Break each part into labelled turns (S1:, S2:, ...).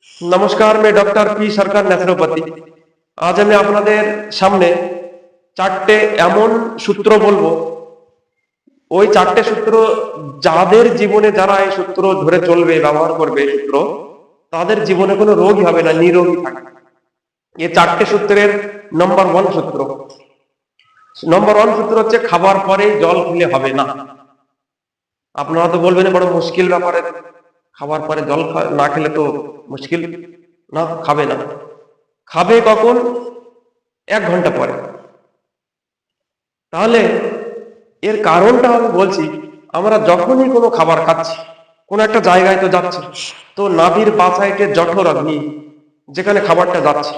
S1: नमस्कार, मैं doctor P सरकार ন্যাচুরোপ্যাথি। আজ আমি আপনাদের সামনে চারটে এমন সূত্র বলবো, ওই চারটে সূত্র যাদের জীবনে যারা এই সূত্র ধরে চলবে, ব্যবহার করবে এই সূত্র, তাদের জীবনে কোনো রোগই হবে না, নিরোগী থাকবে। এই চারটে সূত্রের নম্বর ওয়ান সূত্র হচ্ছে খাবার পরে জল খেলে হবে না। আপনারা তো বলবেন বড় মুশকিল ব্যাপারে, খাবার পরে জল না খেলে তো মুশকিল। না, খাবে না। খাবে কখন? 1 ঘন্টা পরে। তাহলে এর কারণটা আমি বলছি, আমরা যখনই কোনো খাবার খাচ্ছি, কোনো একটা জায়গায় তো যাচ্ছি, তো নাভির বাঁ সাইডে জঠরাগ্নি, যেখানে খাবারটা যাচ্ছে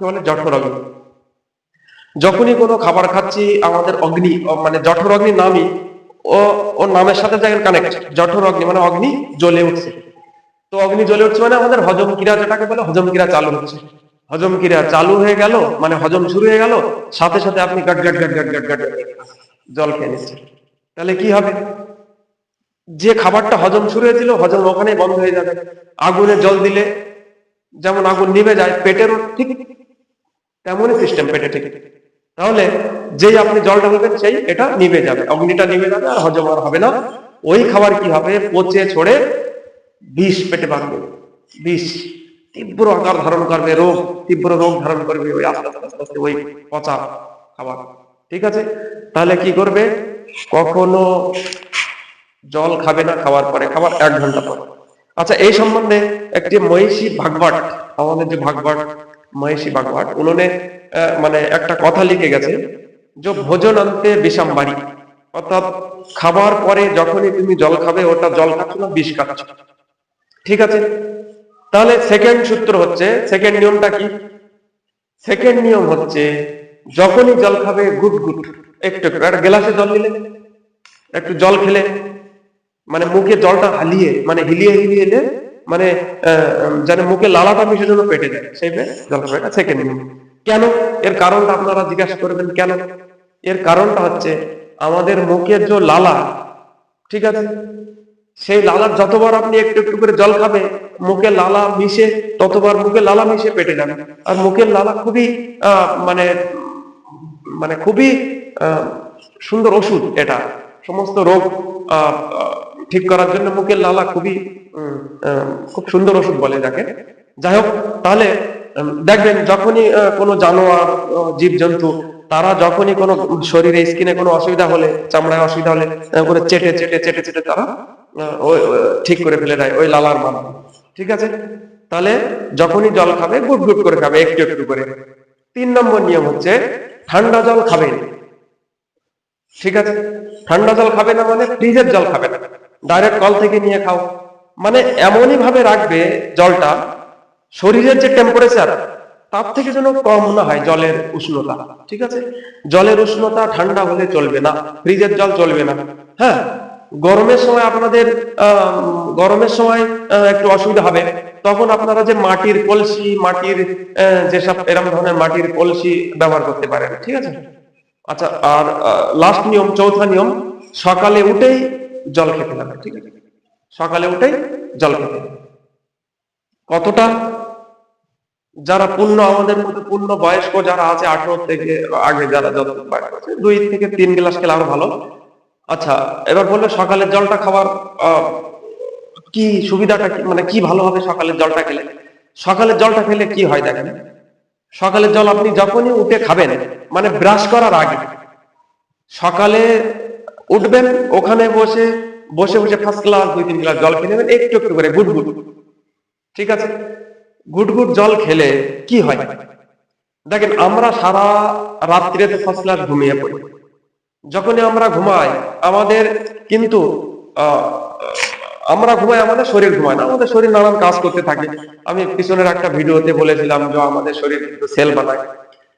S1: বলে জঠরাগ্নি। যখনই কোনো খাবার খাচ্ছি আমাদের অগ্নি, মানে জঠরাগ্নি নামই ও নামের সাথে জায়গায় কানেক্ট। জঠরাগ্নি মানে অগ্নি জ্বলে উঠছে। তো অগ্নি জ্বলে উঠছে মানে আমাদের হজম ক্রিয়া, যেটাকে বলে হজম ক্রিয়া চালু হচ্ছে। হজম ক্রিয়া চালু হয়ে গেল মানে হজম শুরু হয়ে গেল, সাথে সাথে আপনি গাট গাট গাট গাট গাট গাট জল খেয়ে নিচ্ছেন। তাহলে কি হবে? যে খাবারটা হজম শুরু হয়েছিল, হজম ওখানেই বন্ধ হয়ে যাবে। আগুনে জল দিলে যেমন আগুন নিভে যায়, পেটেরও ঠিক তেমনই সিস্টেম, পেটে ঠিক। তাহলে যেই আপনি জলটা নেবেন সেই এটা নিভে যাবে, অগ্নিটা নিভে যাবে, আর হজম আর হবে না। ওই খাবার কি হবে? পচে ছড়ে বিষ পেটে বাঁধবে। বিষ তীব্র আকার ধারণ করবে, তীব্র রোগ ধারণ করবে ওই আস্তে আস্তে আস্তে আস্তে ওই পচা খাবার। ঠিক আছে? তাহলে কি করবে? কখনো জল খাবে না খাওয়ার পরে, খাবার 1 ঘন্টা পর। আচ্ছা, এই সম্বন্ধে একটি মহিষী ভাগবত, আমাদের যে ভাগবত, মহিষী ভাগবত, উन्होंने মানে একটা কথা লিখে গেছে, যে ভোজন আনতে বিষম বাড়ি, অর্থাৎ খাবার পরে যখনই তুমি জল খাবে, ওটা জল খাচ্ছ না, বিষ খাচ্ছ। ঠিক আছে? তাহলে সেকেন্ড সূত্র হচ্ছে, সেকেন্ড নিয়মটা কি? সেকেন্ড নিয়ম হচ্ছে, যখনই জল খাবে গুট গুট, একটু একটু, একটা গ্লাসে জল নিলে, একটু জল খেলে, মানে মুখে জলটা হালিয়ে, মানে হিলিয়ে হিলিয়ে এলে, মানে যেন মুখে লালাটা মিশে যেন পেটে যায়, সেই জল খাবে। এটা সেকেন্ড নিয়ম। কেন? এর কারণটা আপনারা জিজ্ঞাসা করবেন কেন। এর কারণটা হচ্ছে, আমাদের মুখের যে লালা, ঠিক আছে, সেই লালার যতবার আপনি একটু একটু করে জল খাবে, মুখে লালা মিশে, ততবার মুখে লালা মিশে পেটে যাবে। আর মুখের লালা খুবই মানে মানে খুবই সুন্দর ওষুধ। এটা সমস্ত রোগ ঠিক করার জন্য মুখের লালা খুবই খুব সুন্দর ওষুধ বলে যাকে। যাই হোক, তাহলে দেখবেন যখনই কোনো জানোয়ার, জীবজন্তু, তারা যখনই কোনো শরীরে স্কিনে কোনো অসুবিধা হলে, চামড়ায় অসুবিধা হলে, করে চেটে চেটে চেটে চেটে তারা ঠিক করে ফেলে দেয় ওই লালার মাধ্যমে। ঠিক আছে? তাহলে যখনই জল খাবে গুট গুট করে খাবে, একটু একটু করে। 3 নম্বর নিয়ম হচ্ছে, ঠান্ডা জল খাবে না। ঠিক আছে? ঠান্ডা জল খাবে না মানে ফ্রিজের জল খাবে না, ডাইরেক্ট কল থেকে নিয়ে খাও। মানে এমনই ভাবে রাখবে জলটা, শরীরের যে টেম্পারেচার তার থেকে যেন কম না হয় জলের উষ্ণতা। ঠিক আছে? জলের উষ্ণতা ঠান্ডা হলে চলবে না, ফ্রিজের জল চলবে না। হ্যাঁ, গরমের সময় আপনাদের গরমের সময় একটু অসুবিধা হবে, তখন আপনারা যে মাটির কলসি, মাটির যেসব এরকম ধরনের মাটির কলসি ব্যবহার করতে পারেন। ঠিক আছে? আচ্ছা, আর লাস্ট নিয়ম, চৌথা নিয়ম, সকালে উঠেই জল খেতে হবে। ঠিক আছে? সকালে উঠেই জল খেতে হবে। কতটা? যারা পূর্ণ, আমাদের মধ্যে পূর্ণ বয়স্ক যারা আছে, 18 থেকে আগে যারা, যত 2 থেকে 3 গ্লাস খেলে আরো ভালো। আচ্ছা, এবার বলবে সকালের জলটা খাওয়ার কি সুবিধাটা কি, মানে কি ভালো হবে সকালের জলটা খেলে? সকালের জলটা খেলে কি হয় দেখেন, সকালের জল আপনি যখনই উঠে খাবেন, মানে ব্রাশ করার আগে, সকালে উঠবেন, ওখানে বসে বসে বসে ফার্স্ট গ্লাস 2-3 গ্লাস জল খেয়ে নেবেন, একটু একটু করে গুট গুট। ঠিক আছে? গুট গুট জল খেলে কি হয় দেখেন, আমরা সারা রাত্রিতে ফার্স্ট ক্লাস ঘুমিয়ে পড়ি। যখনই আমরা ঘুমাই আমাদের কিন্তু আমরা ঘুমাই, আমাদের শরীর ঘুমায় না, আমাদের শরীর নানান কাজ করতে থাকে। আমি পিছনের একটা ভিডিওতে বলেছিলাম যে আমাদের শরীর কিন্তু সেল বানায়,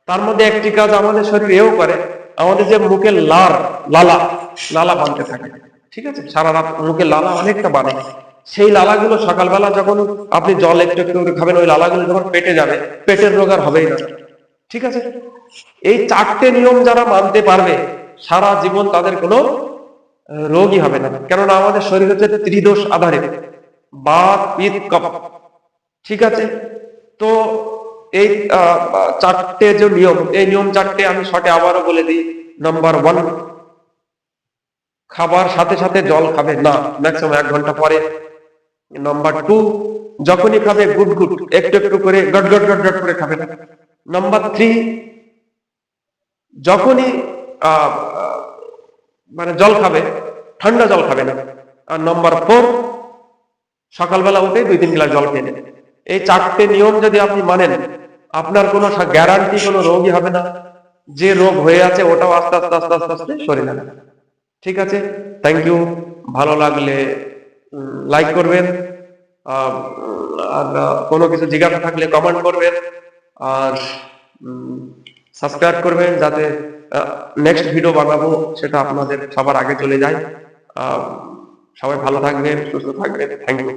S1: তার মধ্যে একটি কাজ আমাদের শরীর এও করে, আমাদের যে মুখের লালা লালা বানতে থাকে। ঠিক আছে? সারা রাত মুখের লালা অনেকটা বানে। সেই লালাগুলো সকালবেলা যখন আপনি জল একটু একটু করে খাবেন, ওই লালাগুলো যখন পেটে যাবে, পেটের রোগ আর হবেই না। ঠিক আছে? এই চারটে নিয়ম যারা মানতে পারবে, সারা জীবন তাদের কোনো রোগই হবে না। কেননা আমাদের শরীর হচ্ছে ত্রিদোষ আধারিত, বাত, পিত্ত, কফ। ঠিক আছে। তো এই চারটে যে নিয়ম, এই নিয়ম চারটে আমি শর্টে আবারও বলে দিই। নাম্বার 1, খাবার সাথে সাথে জল খাবে না, ম্যাক্সিমাম 1 ঘন্টা পরে। নাম্বার 2, যখনই খাবে গুট গুট একটু একটু করে গট গট গট গট করে খাবে না। নাম্বার 3, যখনই আহ, আহ, মানে জল খাবে ঠান্ডা জল খাবে না। আর নাম্বার 4, সকালবেলা উঠে 2-3 গ্লাস জল খেয়ে নেবে। এই চারটে নিয়ম যদি আপনি মানেন, আপনার কোনো গ্যারান্টি কোনো রোগই হবে না। যে রোগ হয়ে আছে ওটাও আস্তে আস্তে আস্তে আস্তে আস্তে সরে যাবে। ঠিক আছে, থ্যাংক ইউ। ভালো লাগলে লাইক করবেন, আহ, আর কোনো কিছু জিজ্ঞাসা থাকলে কমেন্ট করবেন, আর সাবস্ক্রাইব করবেন যাতে নেক্সট ভিডিও বানাবো সেটা আপনাদের সবার আগে চলে যায়। আহ, সবাই ভালো থাকবেন, সুস্থ থাকবেন, থ্যাংক ইউ।